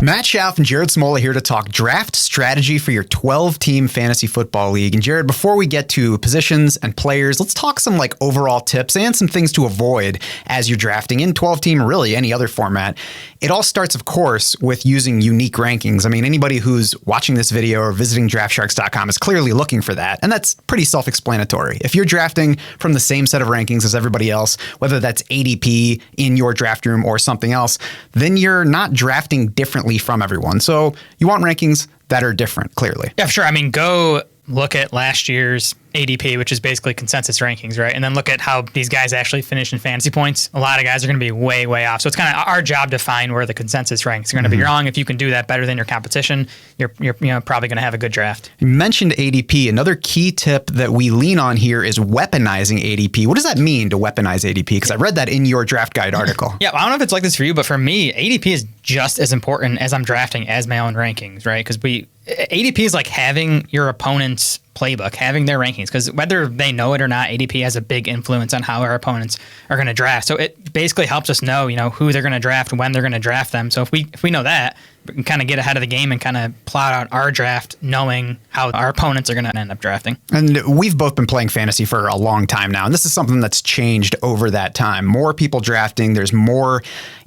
Matt Schauf and Jared Smola here to talk draft strategy for your 12-team fantasy football league. And Jared, before we get to positions and players, let's talk some overall tips and some things to avoid as you're drafting in 12-team or really any other format. It all starts, of course, with using unique rankings. I mean, anybody who's watching this video or visiting DraftSharks.com is clearly looking for that. And that's pretty self-explanatory. If you're drafting from the same set of rankings as everybody else, whether that's ADP in your draft room or something else, then you're not drafting differently from everyone. So you want rankings that are different, clearly. Yeah, sure. I mean, go look at last year's ADP, which is basically consensus rankings, right? And then look at how these guys actually finish in fantasy points. A lot of guys are going to be way, way off. So it's kind of our job to find where the consensus ranks are going to be wrong. If you can do that better than your competition, you're probably going to have a good draft. You mentioned ADP. Another key tip that we lean on here is weaponizing ADP. What does that mean to weaponize ADP? Because I read that in your draft guide article. Yeah, I don't know if it's like this for you, but for me, ADP is just as important as I'm drafting as my own rankings, right? Because ADP is like having your opponent's playbook, having their rankings, because whether they know it or not, ADP has a big influence on how our opponents are going to draft. So it basically helps us know, who they're going to draft, when they're going to draft them. So if we know that, we can kind of get ahead of the game and kind of plot out our draft, knowing how our opponents are going to end up drafting. And we've both been playing fantasy for a long time now, and this is something that's changed over that time. More people drafting, there's more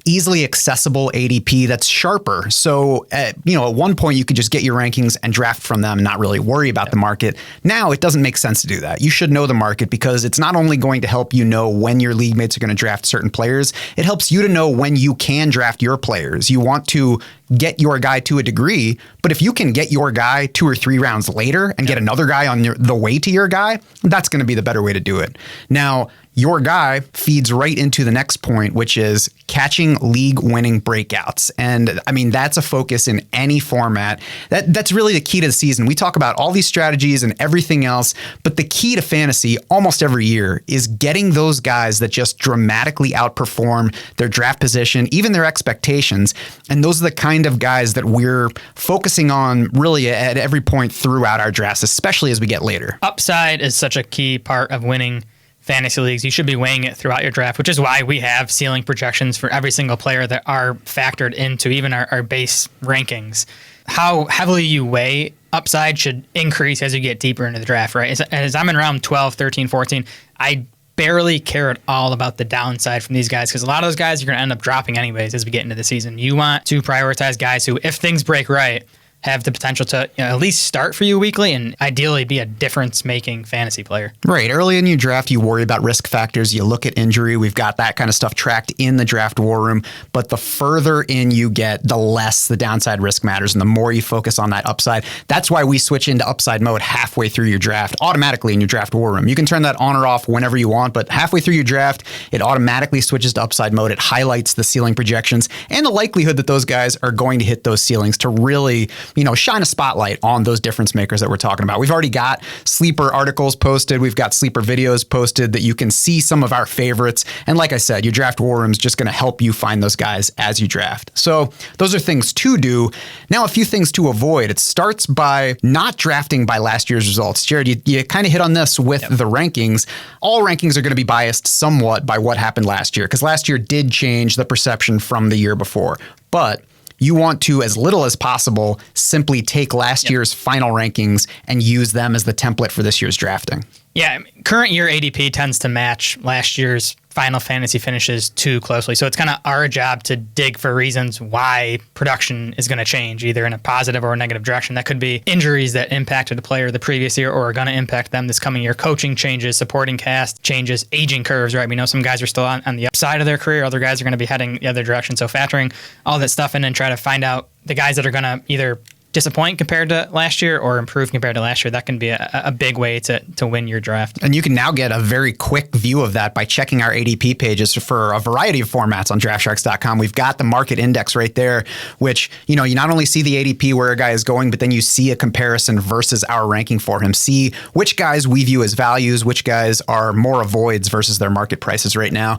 easily accessible ADP that's sharper. So, at one point you could just get your rankings and draft from them and not really worry about the market. Now it doesn't make sense to do that. You should know the market because it's not only going to help you know when your league mates are going to draft certain players, it helps you to know when you can draft your players. You want to get your guy to a degree, but if you can get your guy 2 or 3 rounds later and get another guy on the way to your guy, that's going to be the better way to do it. Now, your guy feeds right into the next point, which is catching league-winning breakouts. And I mean, that's a focus in any format. That's really the key to the season. We talk about all these strategies and everything else, but the key to fantasy almost every year is getting those guys that just dramatically outperform their draft position, even their expectations. And those are the kind of guys that we're focusing on really at every point throughout our drafts, especially as we get later. Upside is such a key part of winning fantasy leagues. You should be weighing it throughout your draft, which is why we have ceiling projections for every single player that are factored into even our base rankings. How heavily you weigh upside should increase as you get deeper into the draft, right? As I'm in round 12, 13, 14, I barely care at all about the downside from these guys because a lot of those guys are going to end up dropping anyways as we get into the season. You want to prioritize guys who, if things break right, have the potential to at least start for you weekly and ideally be a difference-making fantasy player. Right. Early in your draft, you worry about risk factors. You look at injury. We've got that kind of stuff tracked in the draft war room. But the further in you get, the less the downside risk matters and the more you focus on that upside. That's why we switch into upside mode halfway through your draft, automatically in your draft war room. You can turn that on or off whenever you want, but halfway through your draft, it automatically switches to upside mode. It highlights the ceiling projections and the likelihood that those guys are going to hit those ceilings to really shine a spotlight on those difference makers that we're talking about. We've already got sleeper articles posted. We've got sleeper videos posted that you can see some of our favorites. And like I said, your draft war room is just going to help you find those guys as you draft. So those are things to do. Now, a few things to avoid. It starts by not drafting by last year's results. Jared, you kind of hit on this with the rankings. All rankings are going to be biased somewhat by what happened last year because last year did change the perception from the year before. But you want to, as little as possible, simply take last year's final rankings and use them as the template for this year's drafting. Yeah, current year ADP tends to match last year's Final Fantasy finishes too closely. So it's kind of our job to dig for reasons why production is going to change, either in a positive or a negative direction. That could be injuries that impacted a player the previous year or are going to impact them this coming year, coaching changes, supporting cast changes, aging curves, right? We know some guys are still on the upside of their career. Other guys are going to be heading the other direction. So factoring all that stuff in and try to find out the guys that are going to either disappoint compared to last year or improve compared to last year, that can be a big way to win your draft. And you can now get a very quick view of that by checking our ADP pages for a variety of formats on DraftSharks.com. We've got the market index right there, which, you not only see the ADP where a guy is going, but then you see a comparison versus our ranking for him. See which guys we view as values, which guys are more avoids versus their market prices right now.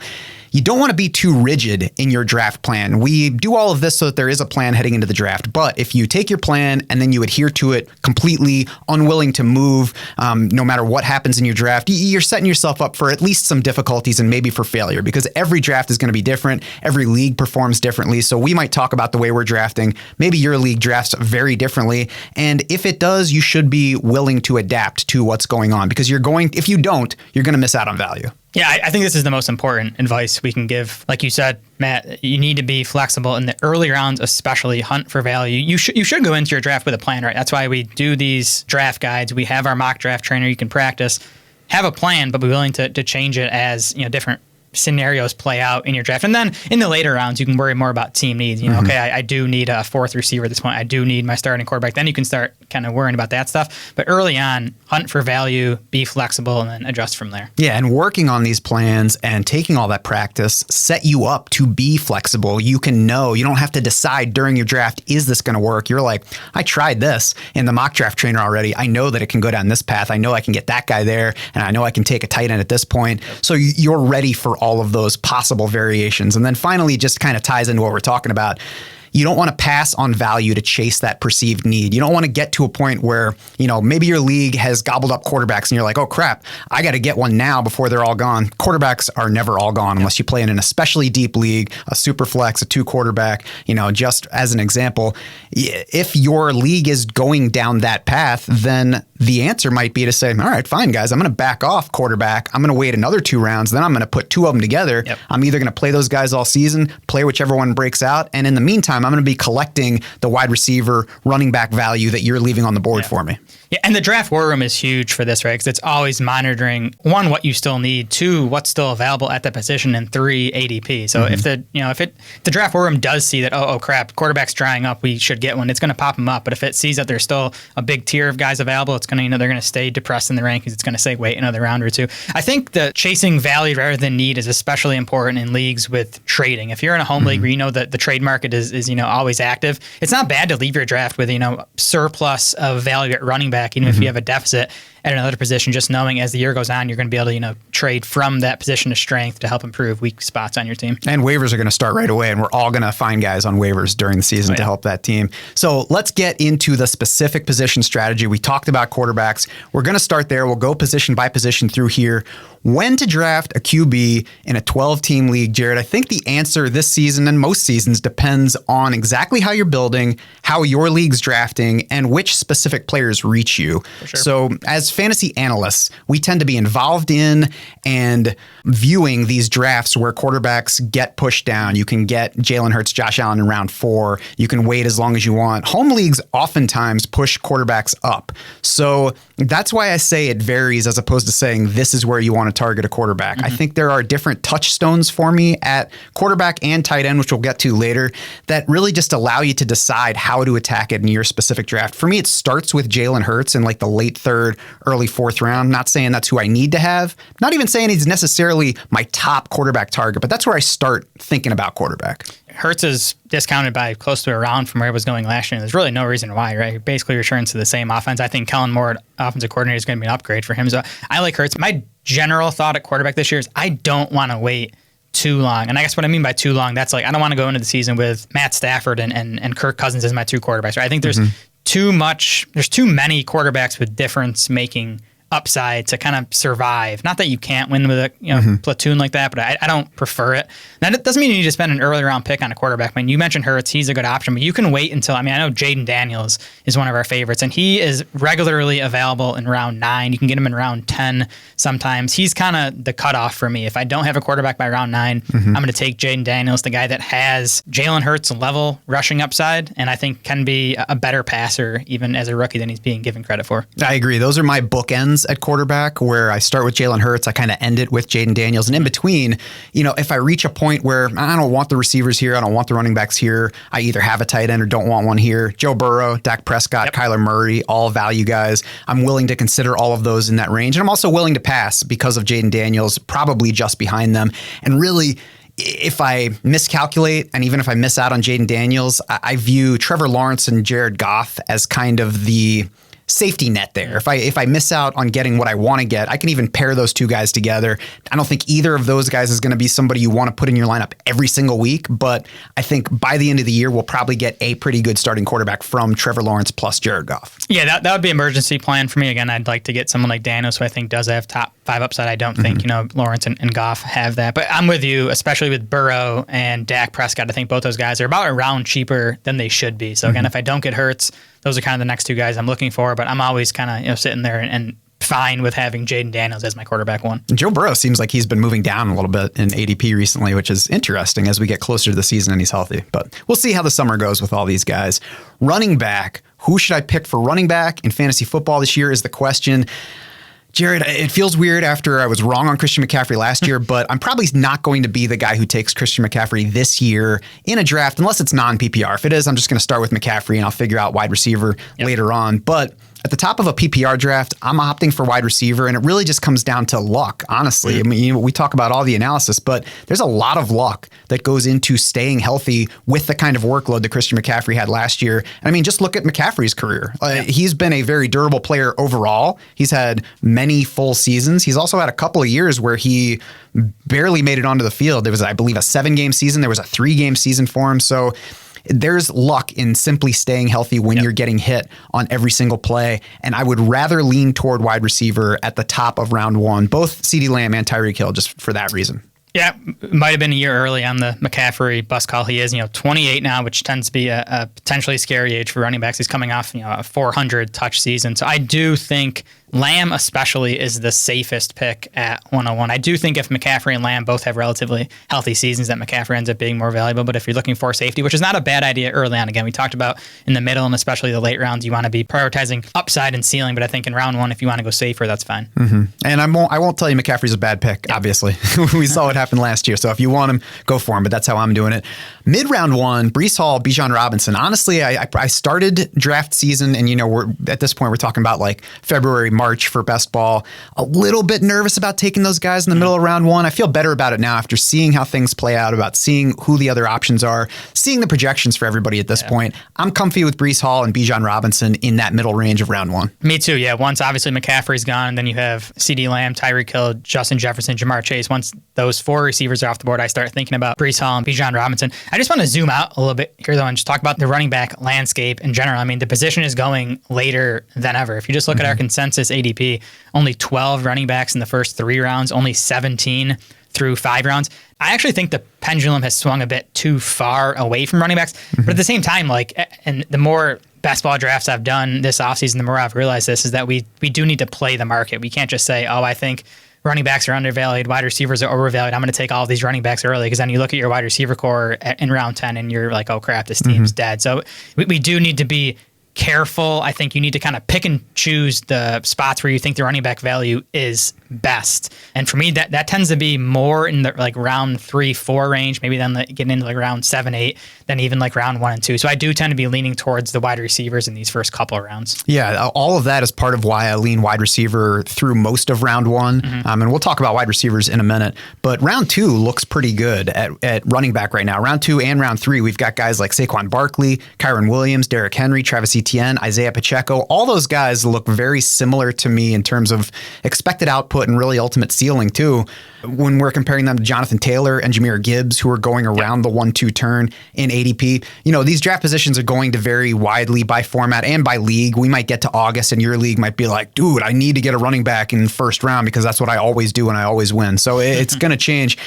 you don't want to be too rigid in your draft plan. We do all of this so that there is a plan heading into the draft. But if you take your plan and then you adhere to it completely, unwilling to move, no matter what happens in your draft, you're setting yourself up for at least some difficulties and maybe for failure, because every draft is going to be different. Every league performs differently. So we might talk about the way we're drafting. Maybe your league drafts very differently. And if it does, you should be willing to adapt to what's going on, because if you don't, you're going to miss out on value. Yeah, I think this is the most important advice we can give. Like you said, Matt, you need to be flexible in the early rounds, especially hunt for value. You should go into your draft with a plan, right? That's why we do these draft guides. We have our mock draft trainer you can practice. Have a plan, but be willing to change it as different scenarios play out in your draft. And then in the later rounds, you can worry more about team needs. Okay, I do need a fourth receiver at this point. I do need my starting quarterback. Then you can start kind of worrying about that stuff. But early on, hunt for value, be flexible, and then adjust from there. Yeah, and working on these plans and taking all that practice set you up to be flexible. You can know, you don't have to decide during your draft, is this going to work? You're like, I tried this in the mock draft trainer already. I know that it can go down this path. I know I can get that guy there, and I know I can take a tight end at this point. So you're ready for all of those possible variations. And then finally, just kind of ties into what we're talking about. You don't want to pass on value to chase that perceived need. You don't want to get to a point where, maybe your league has gobbled up quarterbacks and you're like, oh crap, I got to get one now before they're all gone. Quarterbacks are never all gone unless you play in an especially deep league, a super flex, a 2 quarterback, just as an example. If your league is going down that path, then the answer might be to say, all right, fine, guys, I'm going to back off quarterback. I'm going to wait another 2 rounds. Then I'm going to put 2 of them together. Yep. I'm either going to play those guys all season, play whichever one breaks out. And in the meantime, I'm going to be collecting the wide receiver, running back value that you're leaving on the board for me. Yeah, and the draft war room is huge for this, right? Because it's always monitoring, 1, what you still need, 2, what's still available at that position, and 3, ADP. So if the draft war room does see that, oh crap, quarterback's drying up, we should get one, it's going to pop them up. But if it sees that there's still a big tier of guys available, it's going to, they're going to stay depressed in the rankings. It's going to say wait another round or 2. I think the chasing value rather than need is especially important in leagues with trading. If you're in a home league where you know that the trade market is always active, it's not bad to leave your draft with surplus of value at running back, even if you have a deficit at another position, just knowing as the year goes on, you're going to be able to, trade from that position of strength to help improve weak spots on your team. And waivers are going to start right away, and we're all going to find guys on waivers during the season to help that team. So let's get into the specific position strategy. We talked about quarterbacks. We're going to start there. We'll go position by position through here. When to draft a QB in a 12-team league, Jared? I think the answer this season and most seasons depends on exactly how you're building, how your league's drafting, and which specific players reach you. For sure. So as fantasy analysts, we tend to be involved in and viewing these drafts where quarterbacks get pushed down. You can get Jalen Hurts, Josh Allen in round 4. You can wait as long as you want. Home leagues oftentimes push quarterbacks up. So that's why I say it varies as opposed to saying this is where you want to target a quarterback. I think there are different touchstones for me at quarterback and tight end, which we'll get to later, that really just allow you to decide how to attack it in your specific draft. For me, it starts with Jalen Hurts in like the late 3rd, early 4th round. Not saying that's who I need to have. Not even saying he's necessarily my top quarterback target, but that's where I start thinking about quarterback. Hurts is discounted by close to a round from where it was going last year. And there's really no reason why, right? He basically returns to the same offense. I think Kellen Moore, offensive coordinator, is going to be an upgrade for him. So I like Hurts. My general thought at quarterback this year is I don't want to wait too long. And I guess what I mean by too long, that's like I don't want to go into the season with Matt Stafford and Kirk Cousins as my 2 quarterbacks. Right? I think there's too many quarterbacks with difference-making upside to kind of survive. Not that you can't win with a platoon like that, but I don't prefer it. That doesn't mean you need to spend an early round pick on a quarterback. I mean, you mentioned Hurts, he's a good option, but you can wait until, I know Jaden Daniels is one of our favorites, and he is regularly available in round 9. You can get him in round 10 sometimes. He's kind of the cutoff for me. If I don't have a quarterback by round 9, I'm going to take Jaden Daniels, the guy that has Jalen Hurts level rushing upside, and I think can be a better passer even as a rookie than he's being given credit for. I agree. Those are my bookends at quarterback, where I start with Jalen Hurts, I kind of end it with Jaden Daniels, and in between, if I reach a point where I don't want the receivers here, I don't want the running backs here, I either have a tight end or don't want one here. Joe Burrow, Dak Prescott, Kyler Murray, all value guys. I'm willing to consider all of those in that range, and I'm also willing to pass because of Jaden Daniels, probably just behind them. And really, if I miscalculate, and even if I miss out on Jaden Daniels, I view Trevor Lawrence and Jared Goff as kind of the safety net there. If I miss out on getting what I want to get, I can even pair those two guys together. I don't think either of those guys is going to be somebody you want to put in your lineup every single week, but I think by the end of the year, we'll probably get a pretty good starting quarterback from Trevor Lawrence plus Jared Goff. Yeah, that would be emergency plan for me. Again, I'd like to get someone like Daniels, who I think does have top 5 upside. I don't think, Lawrence and Goff have that. But I'm with you, especially with Burrow and Dak Prescott. I think both those guys are about a round cheaper than they should be. So again, if I don't get Hurts, those are kind of the next two guys I'm looking for. But I'm always kind of sitting there and fine with having Jaden Daniels as my quarterback one. Joe Burrow seems like he's been moving down a little bit in ADP recently, which is interesting as we get closer to the season and he's healthy. But we'll see how the summer goes with all these guys. Running back, who should I pick for running back in fantasy football this year is the question. Jared, it feels weird after I was wrong on Christian McCaffrey last year, but I'm probably not going to be the guy who takes Christian McCaffrey this year in a draft, unless it's non-PPR. If it is, I'm just going to start with McCaffrey and I'll figure out wide receiver later on. But at the top of a PPR draft, I'm opting for wide receiver, and it really just comes down to luck, honestly. I mean, we talk about all the analysis, but there's a lot of luck that goes into staying healthy with the kind of workload that Christian McCaffrey had last year. And I mean, just look at McCaffrey's career. He's been a very durable player overall. He's had many full seasons. He's also had a couple of years where he barely made it onto the field. There was, I believe, a 7-game season. There was a 3-game season for him. So there's luck in simply staying healthy when you're getting hit on every single play. And I would rather lean toward wide receiver at the top of round 1, both CeeDee Lamb and Tyreek Hill, just for that reason. Yeah, might have been a year early on the McCaffrey bus call. He is, 28 now, which tends to be a potentially scary age for running backs. He's coming off, a 400 touch season. So I do think Lamb especially is the safest pick at 101. I do think if McCaffrey and Lamb both have relatively healthy seasons, that McCaffrey ends up being more valuable. But if you're looking for safety, which is not a bad idea early on, again, we talked about in the middle and especially the late rounds, you want to be prioritizing upside and ceiling. But I think in round 1, if you want to go safer, that's fine. And I won't tell you McCaffrey's a bad pick, obviously. We saw what happened last year. So if you want him, go for him. But that's how I'm doing it. Mid-round 1, Breece Hall, Bijan Robinson. Honestly, I started draft season, and we're at this point we're talking about like February, March for best ball. A little bit nervous about taking those guys in the middle of round 1. I feel better about it now after seeing how things play out, about seeing who the other options are, seeing the projections for everybody at this point. I'm comfy with Breece Hall and Bijan Robinson in that middle range of round 1. Me too, yeah. Once obviously McCaffrey's gone, and then you have CeeDee Lamb, Tyreek Hill, Justin Jefferson, Jamar Chase. Once those 4 receivers are off the board, I start thinking about Breece Hall and Bijan Robinson. I just want to zoom out a little bit here, though, and just talk about the running back landscape in general. I mean, the position is going later than ever. If you just look at our consensus ADP, only 12 running backs in the first 3 rounds, only 17 through 5 rounds. I actually think the pendulum has swung a bit too far away from running backs. But at the same time, and the more best ball drafts I've done this offseason, the more I've realized this is that we do need to play the market. We can't just say, I think running backs are undervalued, wide receivers are overvalued. I'm going to take all of these running backs early, because then you look at your wide receiver core in round 10 and you're like, oh crap, this team's dead. So we do need to be careful. I think you need to kind of pick and choose the spots where you think the running back value is best. And for me, that tends to be more in the round 3-4 range, maybe then getting into round 7-8, than even round 1 and 2. So I do tend to be leaning towards the wide receivers in these first couple of rounds. Yeah, all of that is part of why I lean wide receiver through most of round 1. And we'll talk about wide receivers in a minute. But round 2 looks pretty good at running back right now. Round 2 and round 3, we've got guys like Saquon Barkley, Kyron Williams, Derrick Henry, Travis Etienne, Isaiah Pacheco. All those guys look very similar to me in terms of expected output and really ultimate ceiling too, when we're comparing them to Jonathan Taylor and Jahmyr Gibbs, who are going around the 1-2 turn in ADP. These draft positions are going to vary widely by format and by league. We might get to August and your league might be like, dude, I need to get a running back in the first round because that's what I always do and I always win. So it's going to change.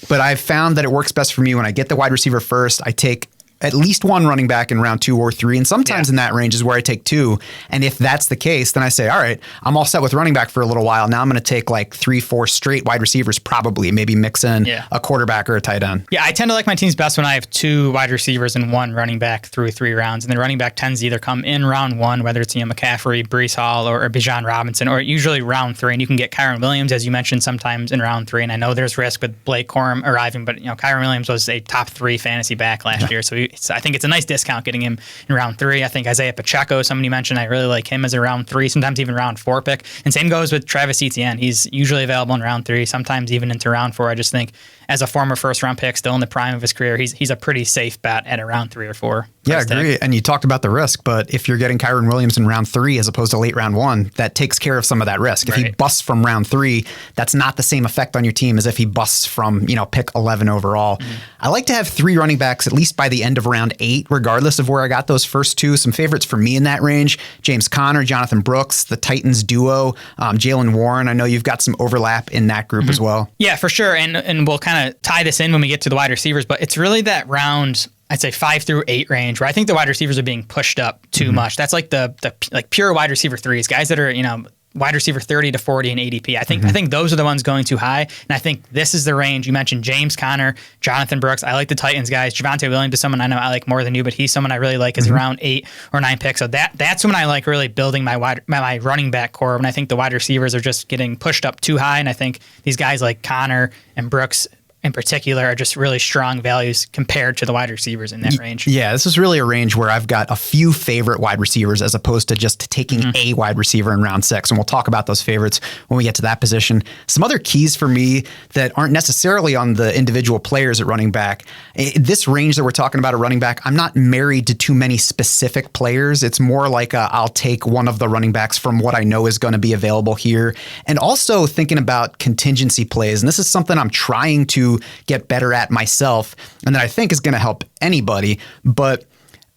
But I've found that it works best for me when I get the wide receiver first. I take at least one running back in round 2 or 3. And sometimes in that range is where I take 2. And if that's the case, then I say, all right, I'm all set with running back for a little while. Now I'm going to take 3-4 straight wide receivers, probably maybe mix in a quarterback or a tight end. Yeah, I tend to like my teams best when I have 2 wide receivers and 1 running back through 3 rounds. And the running back tends to either come in round 1, whether it's McCaffrey, Breece Hall, or Bijan Robinson, or usually round 3. And you can get Kyron Williams, as you mentioned, sometimes in round 3. And I know there's risk with Blake Corum arriving, but Kyron Williams was a top 3 fantasy back last year. So I think it's a nice discount getting him in round 3. I think Isaiah Pacheco, somebody mentioned, I really like him as a round 3, sometimes even round 4 pick. And same goes with Travis Etienne. He's usually available in round 3, sometimes even into round 4. I just think as a former first-round pick, still in the prime of his career, he's a pretty safe bet at around 3 or 4. Yeah, I agree. And you talked about the risk, but if you're getting Kyren Williams in round 3 as opposed to late round 1, that takes care of some of that risk. If he busts from round 3, that's not the same effect on your team as if he busts from, pick 11 overall. I like to have 3 running backs at least by the end of round 8, regardless of where I got those first 2. Some favorites for me in that range: James Conner, Jonathan Brooks, the Titans duo, Jaylen Warren. I know you've got some overlap in that group as well. Yeah, for sure. And we'll kind of tie this in when we get to the wide receivers, but it's really that round, I'd say 5 through 8 range, where I think the wide receivers are being pushed up too much. That's like the pure wide receiver 3s, guys that are, wide receiver 30 to 40 in ADP. I think those are the ones going too high. And I think this is the range. You mentioned James Conner, Jonathan Brooks. I like the Titans guys. Javonte Williams is someone I know I like more than you, but he's someone I really like as around 8 or 9 pick. So that's when I like really building my running back core. When I think the wide receivers are just getting pushed up too high. And I think these guys like Conner and Brooks in particular are just really strong values compared to the wide receivers in that range. Yeah, this is really a range where I've got a few favorite wide receivers as opposed to just taking a wide receiver in round 6. And we'll talk about those favorites when we get to that position. Some other keys for me that aren't necessarily on the individual players at running back. This range that we're talking about at running back, I'm not married to too many specific players. It's more like I'll take one of the running backs from what I know is going to be available here. And also thinking about contingency plays. And this is something I'm trying to get better at myself, and that I think is going to help anybody. But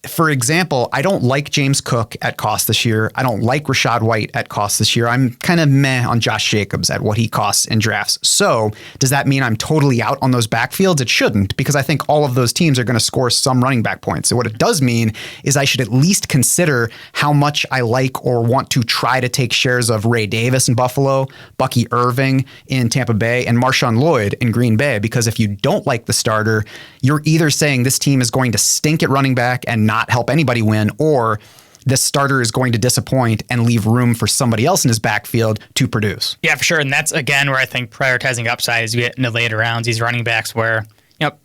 for example, I don't like James Cook at cost this year. I don't like Rachaad White at cost this year. I'm kind of meh on Josh Jacobs at what he costs in drafts. So does that mean I'm totally out on those backfields? It shouldn't, because I think all of those teams are going to score some running back points. So what it does mean is I should at least consider how much I like or want to try to take shares of Ray Davis in Buffalo, Bucky Irving in Tampa Bay, and Marshawn Lloyd in Green Bay. Because if you don't like the starter, you're either saying this team is going to stink at running back and not help anybody win, or the starter is going to disappoint and leave room for somebody else in his backfield to produce. Yeah, for sure. And that's, again, where I think prioritizing upside as you get into later rounds, these running backs where,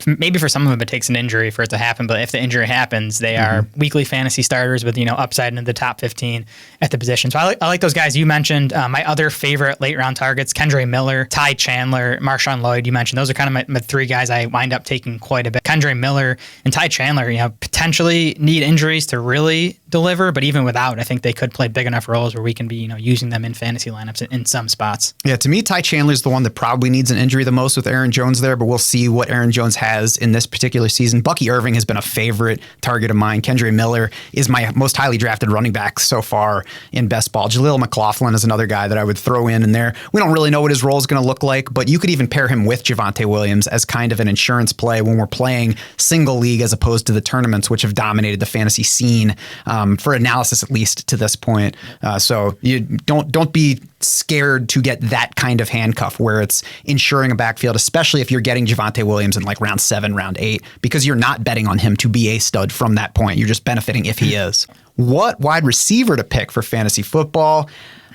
maybe for some of them it takes an injury for it to happen, but if the injury happens, they are weekly fantasy starters with, upside into the top 15 at the position. So I like those guys. You mentioned my other favorite late round targets: Kendre Miller, Ty Chandler, Marshawn Lloyd. You mentioned those are kind of my 3 guys I wind up taking quite a bit. Kendre Miller and Ty Chandler, potentially need injuries to really deliver, but even without, I think they could play big enough roles where we can be, using them in fantasy lineups in some spots. Yeah, to me, Ty Chandler is the one that probably needs an injury the most with Aaron Jones there, but we'll see what Aaron Jones has in this particular season. Bucky Irving has been a favorite target of mine. Kendre Miller is my most highly drafted running back so far in best ball. Jaleel McLaughlin is another guy that I would throw in there. We don't really know what his role is going to look like, but you could even pair him with Javonte Williams as kind of an insurance play when we're playing single league as opposed to the tournaments, which have dominated the fantasy scene for analysis, at least to this point. So you don't be scared to get that kind of handcuff where it's insuring a backfield, especially if you're getting Javonte Williams in like round 7, round 8, because you're not betting on him to be a stud from that point. You're just benefiting if he is. What wide receiver to pick for fantasy football?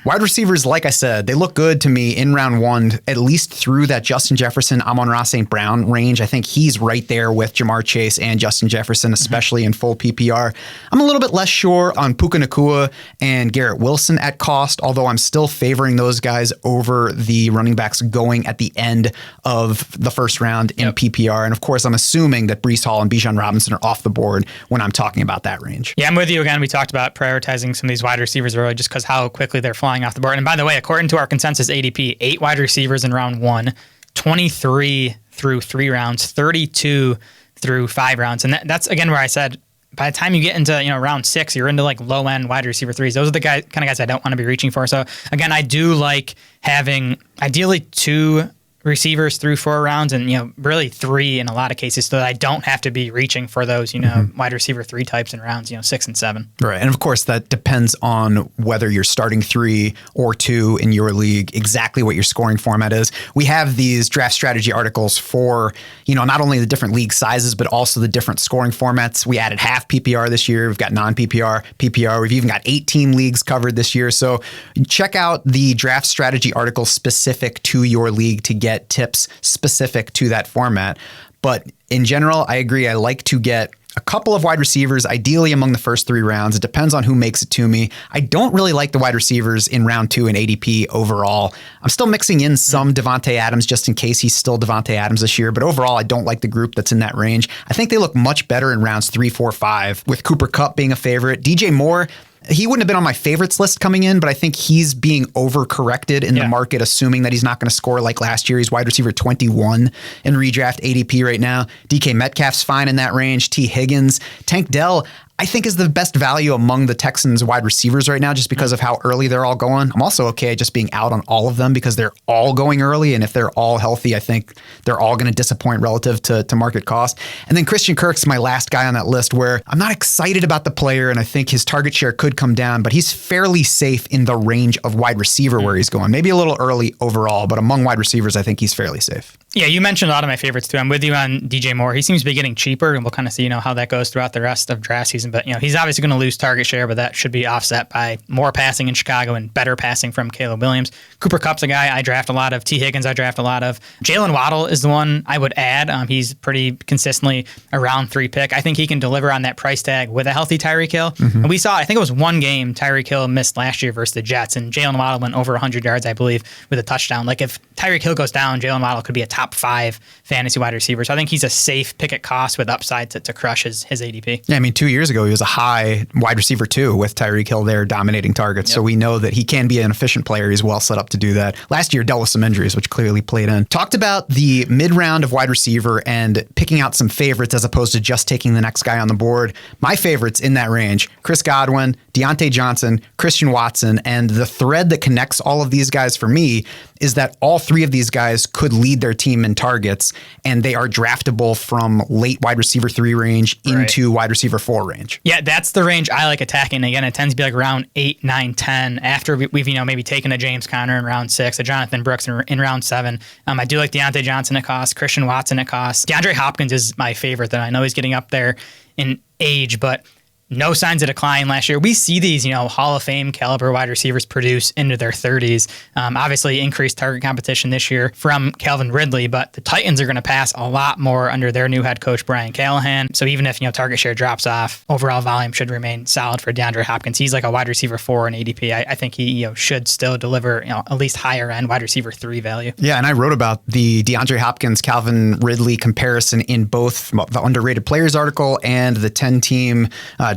Wide receivers, like I said, they look good to me in round 1, at least through that Justin Jefferson, Amon-Ra St. Brown range. I think he's right there with Jamar Chase and Justin Jefferson, especially in full PPR. I'm a little bit less sure on Puka Nacua and Garrett Wilson at cost, although I'm still favoring those guys over the running backs going at the end of the first round in PPR. And of course, I'm assuming that Breece Hall and Bijan Robinson are off the board when I'm talking about that range. Yeah, I'm with you again. We talked about prioritizing some of these wide receivers early just because how quickly they're flying off the board. And by the way, according to our consensus ADP, 8 wide receivers in round 1, 23 through 3 rounds, 32 through 5 rounds. And that's again where I said by the time you get into round 6, you're into like low end wide receiver 3s. Those are the kind of guys I don't want to be reaching for. So again, I do like having ideally 2 receivers through 4 rounds and really 3 in a lot of cases, so that I don't have to be reaching for those wide receiver 3 types in rounds 6 and 7. Right. And of course that depends on whether you're starting 3 or 2 in your league, exactly what your scoring format is. We have these draft strategy articles for not only the different league sizes but also the different scoring formats. We added half PPR this year. We've got non-PPR, PPR. We've even got 8-team leagues covered this year. So check out the draft strategy article specific to your league to get tips specific to that format. But in general, I agree. I like to get a couple of wide receivers, ideally among the first 3 rounds. It depends on who makes it to me. I don't really like the wide receivers in round 2 in ADP overall. I'm still mixing in some Davante Adams just in case he's still Davante Adams this year. But overall, I don't like the group that's in that range. I think they look much better in rounds 3, 4, 5, with Cooper Kupp being a favorite. DJ Moore, he wouldn't have been on my favorites list coming in, but I think he's being overcorrected in the market, assuming that he's not going to score like last year. He's wide receiver 21 in redraft ADP right now. DK Metcalf's fine in that range. T. Higgins. Tank Dell, I think, is the best value among the Texans wide receivers right now just because of how early they're all going. I'm also okay just being out on all of them because they're all going early, and if they're all healthy, I think they're all going to disappoint relative to market cost. And then Christian Kirk's my last guy on that list, where I'm not excited about the player, and I think his target share could come down, but he's fairly safe in the range of wide receiver where he's going. Maybe a little early overall, but among wide receivers, I think he's fairly safe. Yeah, you mentioned a lot of my favorites too. I'm with you on DJ Moore. He seems to be getting cheaper, and we'll kind of see, how that goes throughout the rest of draft season. But, he's obviously going to lose target share, but that should be offset by more passing in Chicago and better passing from Caleb Williams. Cooper Kupp's a guy I draft a lot of. T. Higgins I draft a lot of. Jalen Waddle is the one I would add. He's pretty consistently a round 3 pick. I think he can deliver on that price tag with a healthy Tyreek Hill. And we saw, I think it was one game Tyreek Hill missed last year versus the Jets, and Jalen Waddle went over 100 yards, I believe, with a touchdown. Like, if Tyreek Hill goes down, Jalen Waddle could be a top 5 fantasy wide receiver. So I think he's a safe pick at cost with upside to crush his ADP. Yeah, 2 years ago, he was a high wide receiver too, with Tyreek Hill there dominating targets. Yep. So we know that he can be an efficient player. He's well set up to do that. Last year dealt with some injuries, which clearly played in. Talked about the mid-round of wide receiver and picking out some favorites as opposed to just taking the next guy on the board. My favorites in that range: Chris Godwin, Deontay Johnson, Christian Watson, and the thread that connects all of these guys for me is that all 3 of these guys could lead their team in targets, and they are draftable from late wide receiver 3 range into wide receiver 4 range. Yeah, that's the range I like attacking. Again, it tends to be like around 8, 9, 10 after we've maybe taken a James Conner in round 6, a Jonathan Brooks in round 7. I do like Deontay Johnson at cost, Christian Watson at cost. DeAndre Hopkins is my favorite, that I know he's getting up there in age, but no signs of decline last year. We see these, Hall of Fame caliber wide receivers produce into their 30s. Obviously, increased target competition this year from Calvin Ridley, but the Titans are going to pass a lot more under their new head coach, Brian Callahan. So even if, target share drops off, overall volume should remain solid for DeAndre Hopkins. He's like a wide receiver 4 in ADP. I think he, should still deliver, at least higher end wide receiver 3 value. Yeah, and I wrote about the DeAndre Hopkins, Calvin Ridley comparison in both the Underrated Players article and the 10-team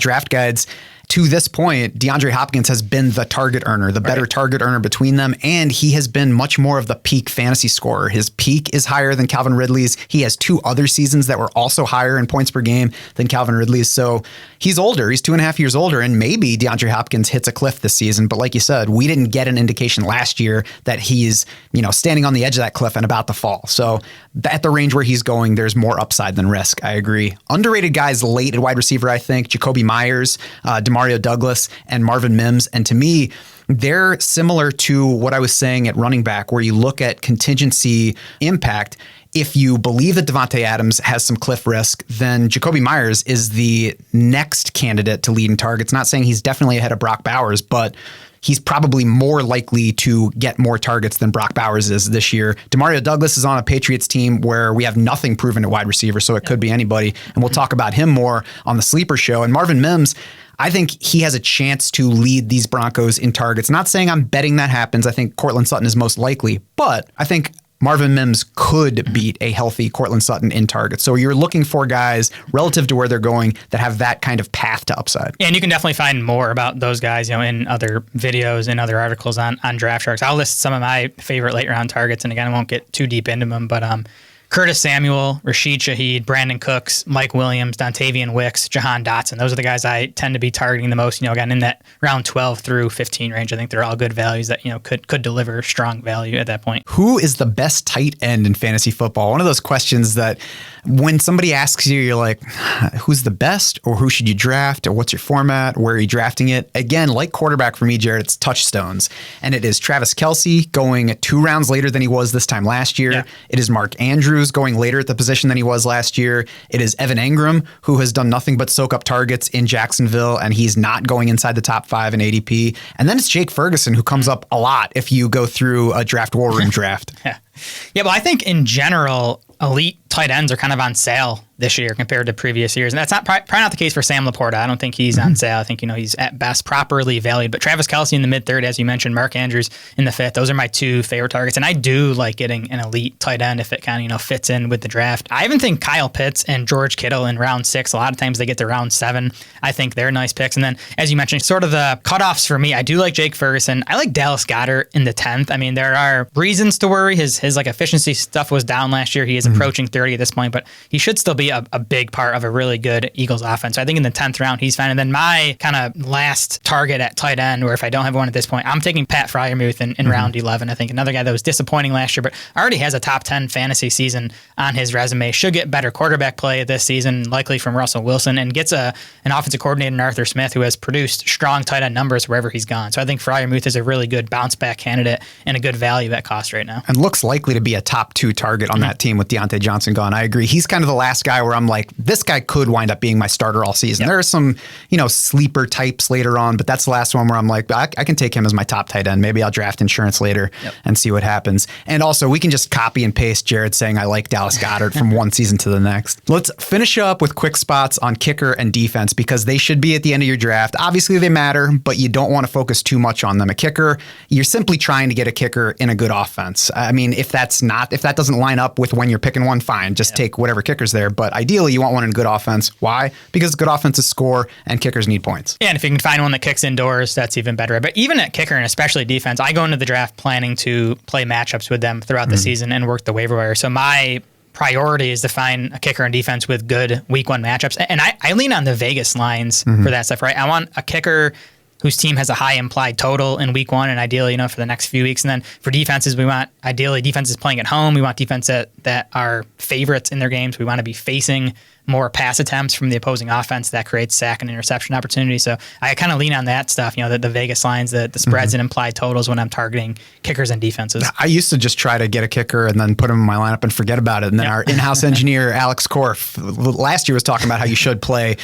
draft guides. To this point, DeAndre Hopkins has been the target earner, the better target earner between them, and he has been much more of the peak fantasy scorer. His peak is higher than Calvin Ridley's. He has 2 other seasons that were also higher in points per game than Calvin Ridley's. So he's older. He's 2.5 years older, and maybe DeAndre Hopkins hits a cliff this season. But like you said, we didn't get an indication last year that he's, standing on the edge of that cliff and about to fall. So at the range where he's going, there's more upside than risk. I agree. Underrated guys late at wide receiver, I think: Jacoby Myers, Demario Douglas, and Marvin Mims. And to me, they're similar to what I was saying at running back, where you look at contingency impact. If you believe that Davante Adams has some cliff risk, then Jacoby Myers is the next candidate to lead in targets. Not saying he's definitely ahead of Brock Bowers, but he's probably more likely to get more targets than Brock Bowers is this year. Demario Douglas is on a Patriots team where we have nothing proven at wide receiver, so it could be anybody. And we'll talk about him more on the Sleeper Show. And Marvin Mims, I think he has a chance to lead these Broncos in targets. Not saying I'm betting that happens. I think Courtland Sutton is most likely, but I think Marvin Mims could beat a healthy Courtland Sutton in targets. So you're looking for guys relative to where they're going that have that kind of path to upside. And you can definitely find more about those guys, in other videos and other articles on Draft Sharks. I'll list some of my favorite late round targets. And again, I won't get too deep into them, but Curtis Samuel, Rashid Shaheed, Brandon Cooks, Mike Williams, Dontavian Wicks, Jahan Dotson. Those are the guys I tend to be targeting the most, again, in that round 12 through 15 range. I think they're all good values that, could deliver strong value at that point. Who is the best tight end in fantasy football? One of those questions that when somebody asks you, you're like, who's the best, or who should you draft, or what's your format? Where are you drafting it? Again, like quarterback for me, Jared, it's touchstones. And it is Travis Kelce going 2 rounds later than he was this time last year. Yeah. It is Mark Andrews going later at the position than he was last year. It is Evan Engram, who has done nothing but soak up targets in Jacksonville, and he's not going inside the top 5 in ADP. And then it's Jake Ferguson, who comes up a lot if you go through a draft war room draft. Yeah, well, I think in general, elite tight ends are kind of on sale this year compared to previous years. And that's probably not the case for Sam Laporta. I don't think he's on sale. I think, he's at best properly valued. But Travis Kelce in the mid-third, as you mentioned, Mark Andrews in the fifth. Those are my two favorite targets. And I do like getting an elite tight end if it kind of, fits in with the draft. I even think Kyle Pitts and George Kittle in round 6, a lot of times they get to round 7. I think they're nice picks. And then, as you mentioned, sort of the cutoffs for me, I do like Jake Ferguson. I like Dallas Goedert in the 10th. I mean, there are reasons to worry. His efficiency stuff was down last year. He is approaching 30 at this point, but he should still be a big part of a really good Eagles offense. So I think in the 10th round, he's fine. And then my kind of last target at tight end, or if I don't have one at this point, I'm taking Pat Freiermuth in round 11. I think another guy that was disappointing last year, but already has a top 10 fantasy season on his resume. Should get better quarterback play this season, likely from Russell Wilson, and gets an offensive coordinator in Arthur Smith who has produced strong tight end numbers wherever he's gone. So I think Freiermuth is a really good bounce back candidate and a good value at cost right now. And looks likely to be a top 2 target on that team with Deontay Johnson gone. I agree. He's kind of the last guy where I'm like, this guy could wind up being my starter all season. Yep. There are some, sleeper types later on, but that's the last one where I'm like, I can take him as my top tight end. Maybe I'll draft insurance later and see what happens. And also, we can just copy and paste Jared saying I like Dallas Goedert from one season to the next. Let's finish up with quick spots on kicker and defense because they should be at the end of your draft. Obviously, they matter, but you don't want to focus too much on them. A kicker, you're simply trying to get a kicker in a good offense. I mean, if that doesn't line up with when you're picking one, fine. Just take whatever kicker's there. But ideally, you want one in good offense. Why? Because good offenses score and kickers need points. Yeah, and if you can find one that kicks indoors, that's even better. But even at kicker and especially defense, I go into the draft planning to play matchups with them throughout the season and work the waiver wire. So my priority is to find a kicker and defense with good week 1 matchups. And I lean on the Vegas lines for that stuff, right? I want a kicker whose team has a high implied total in week 1 and ideally, for the next few weeks. And then for defenses, we want ideally defenses playing at home. We want defense that are favorites in their games. We want to be facing more pass attempts from the opposing offense that creates sack and interception opportunities. So I kind of lean on that stuff, the Vegas lines, the spreads and implied totals when I'm targeting kickers and defenses. I used to just try to get a kicker and then put him in my lineup and forget about it. And then our in-house engineer, Alex Korf, last year was talking about how you should play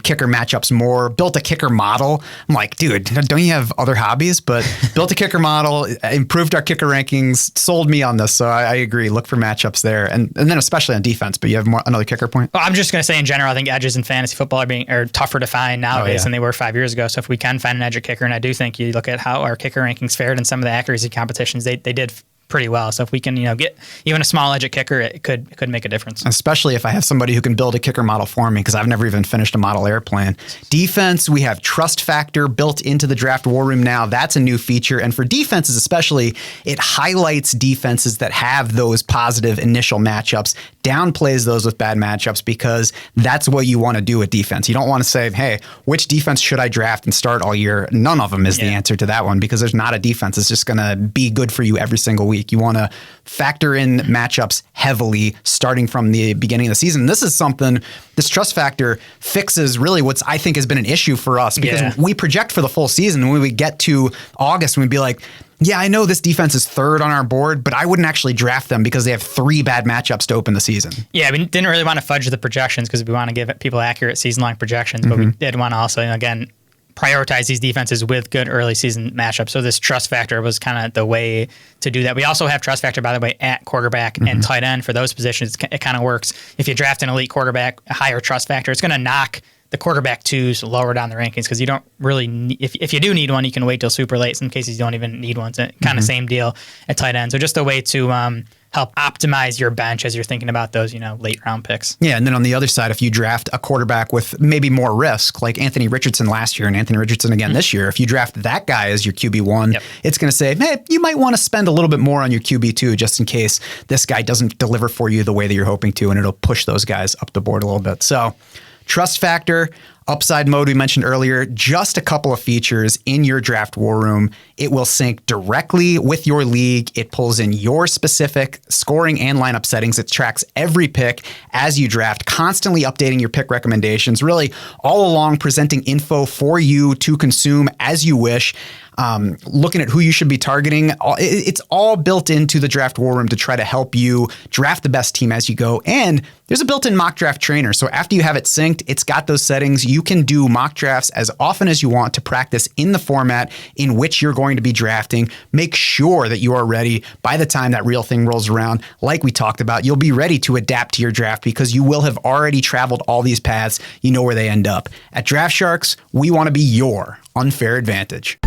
kicker matchups more, built a kicker model. I'm like, dude, don't you have other hobbies? But built a kicker model, improved our kicker rankings, sold me on this. So I agree. Look for matchups there. And then especially on defense, but you have another kicker point? Well, I'm just going to say in general, I think edges in fantasy football are tougher to find nowadays than they were 5 years ago. So if we can find an edge at kicker, and I do think you look at how our kicker rankings fared in some of the accuracy competitions, they did pretty well. So if we can, get even a small edge at kicker, it could make a difference. Especially if I have somebody who can build a kicker model for me, because I've never even finished a model airplane. Defense, we have Trust Factor built into the Draft War Room now. That's a new feature. And for defenses especially, it highlights defenses that have those positive initial matchups, downplays those with bad matchups, because that's what you want to do with defense. You don't want to say, hey, which defense should I draft and start all year? None of them is the answer to that one, because there's not a defense that's just going to be good for you every single week. You want to factor in matchups heavily starting from the beginning of the season. This is something, this Trust Factor fixes really what's I think has been an issue for us, because we project for the full season. When we get to August, we'd be like, yeah, I know this defense is 3rd on our board, but I wouldn't actually draft them because they have 3 bad matchups to open the season. Yeah, we didn't really want to fudge the projections because we want to give people accurate season-long projections, but we did want to also, again, prioritize these defenses with good early season matchups. So this Trust Factor was kind of the way to do that. We also have Trust Factor, by the way, at quarterback and tight end. For those positions, it kind of works. If you draft an elite quarterback, a higher Trust Factor, it's going to knock the quarterback 2s lower down the rankings, because you don't really if you do need one, you can wait till super late. Some cases you don't even need one. So kind of same deal at tight end. So just a way to help optimize your bench as you're thinking about those, late round picks. Yeah, and then on the other side, if you draft a quarterback with maybe more risk, like Anthony Richardson last year and Anthony Richardson again this year, if you draft that guy as your QB1, it's going to say, hey, you might want to spend a little bit more on your QB2 just in case this guy doesn't deliver for you the way that you're hoping to, and it'll push those guys up the board a little bit. So Trust Factor, upside mode we mentioned earlier, just a couple of features in your Draft War Room. It will sync directly with your league. It pulls in your specific scoring and lineup settings. It tracks every pick as you draft, constantly updating your pick recommendations, really all along presenting info for you to consume as you wish. looking at who you should be targeting. It's all built into the Draft War Room to try to help you draft the best team as you go. And there's a built-in mock draft trainer. So after you have it synced, it's got those settings. You can do mock drafts as often as you want to practice in the format in which you're going to be drafting. Make sure that you are ready by the time that real thing rolls around. Like we talked about, you'll be ready to adapt to your draft because you will have already traveled all these paths. You know where they end up. At Draft Sharks, we want to be your unfair advantage.